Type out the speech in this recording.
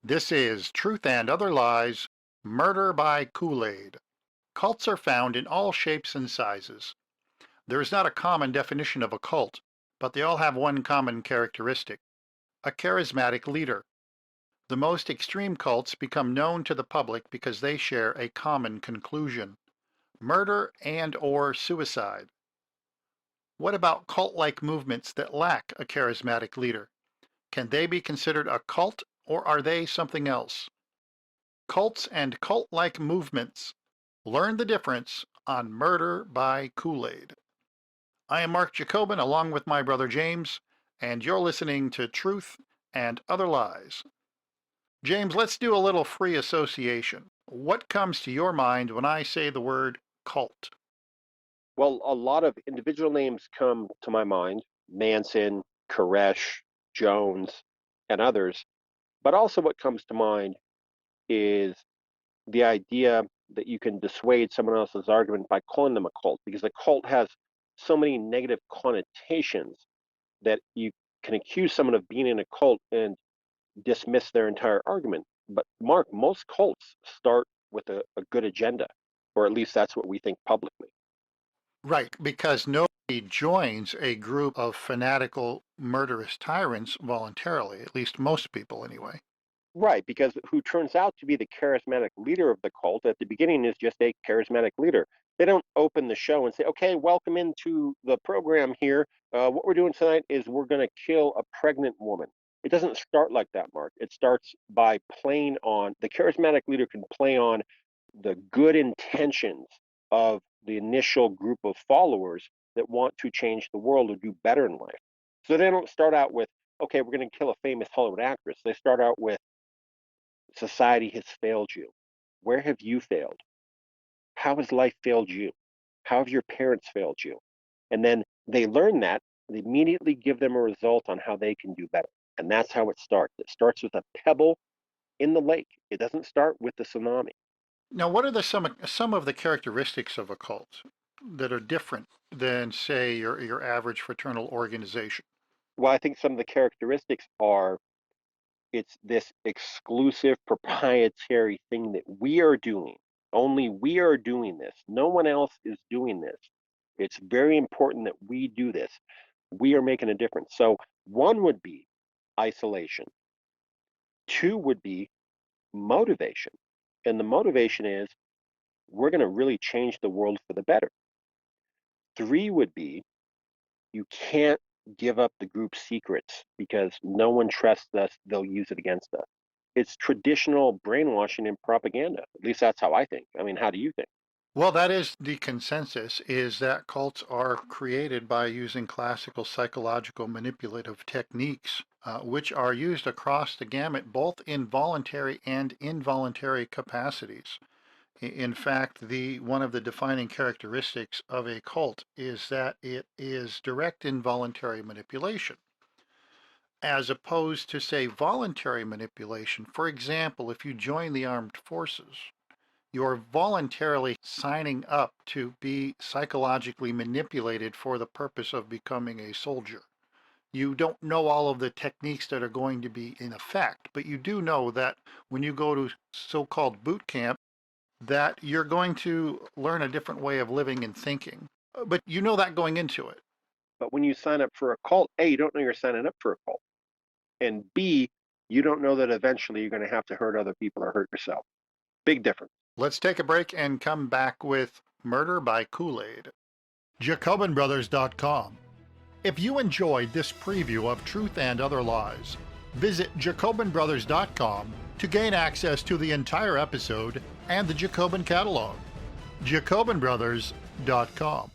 This is Truth and Other Lies, Murder by Koolaid. Cults are found in all shapes and sizes. There is not a common definition of a cult, but they all have one common characteristic: a charismatic leader. The most extreme cults become known to the public because they share a common conclusion: murder and/or suicide. What about cult-like movements that lack a charismatic leader? Can they be considered a cult, or are they something else? Cults and cult-like movements. Learn the difference on Murder by Koolaid. I am Mark Jacobin along with my brother James, and you're listening to Truth and Other Lies. James, let's do a little free association. What comes to your mind when I say the word cult? Well, a lot of individual names come to my mind: Manson, Koresh, Jones, and others. But also, what comes to mind is the idea that you can dissuade someone else's argument by calling them a cult, because a cult has so many negative connotations that you can accuse someone of being in a cult and dismiss their entire argument. But, Mark, most cults start with a good agenda, or at least that's what we think publicly. Right, because nobody joins a group of fanatical, murderous tyrants voluntarily, at least most people anyway. Right, because who turns out to be the charismatic leader of the cult at the beginning is just a charismatic leader. They don't open the show and say, okay, welcome into the program here. What we're doing tonight is we're going to kill a pregnant woman. It doesn't start like that, Mark. It starts by playing on, the charismatic leader can play on the good intentions of the initial group of followers that want to change the world or do better in life. So they don't start out with, okay, we're going to kill a famous Hollywood actress. They start out with, society has failed you. Where have you failed? How has life failed you? How have your parents failed you? And then they learn that, they immediately give them a result on how they can do better. And that's how it starts. It starts with a pebble in the lake. It doesn't start with the tsunami. Now, what are some of the characteristics of a cult that are different than, say, your average fraternal organization? Well, I think some of the characteristics are, it's this exclusive proprietary thing that we are doing. Only we are doing this. No one else is doing this. It's very important that we do this. We are making a difference. So one would be isolation. Two would be motivation. And the motivation is, we're going to really change the world for the better. Three would be, you can't give up the group's secrets because no one trusts us, they'll use it against us. It's traditional brainwashing and propaganda. At least that's how I think. I mean, how do you think? Well, that is the consensus, is that cults are created by using classical psychological manipulative techniques, which are used across the gamut, both in voluntary and involuntary capacities. In fact, one of the defining characteristics of a cult is that it is direct involuntary manipulation, as opposed to, say, voluntary manipulation. For example, if you join the armed forces, you're voluntarily signing up to be psychologically manipulated for the purpose of becoming a soldier. You don't know all of the techniques that are going to be in effect, but you do know that when you go to so-called boot camp, that you're going to learn a different way of living and thinking. But you know that going into it. But when you sign up for a cult, A, you don't know you're signing up for a cult. And B, you don't know that eventually you're going to have to hurt other people or hurt yourself. Big difference. Let's take a break and come back with Murder by Koolaid. JacobinBrothers.com. If you enjoyed this preview of Truth and Other Lies, visit JacobinBrothers.com to gain access to the entire episode and the Jacobin catalog. JacobinBrothers.com.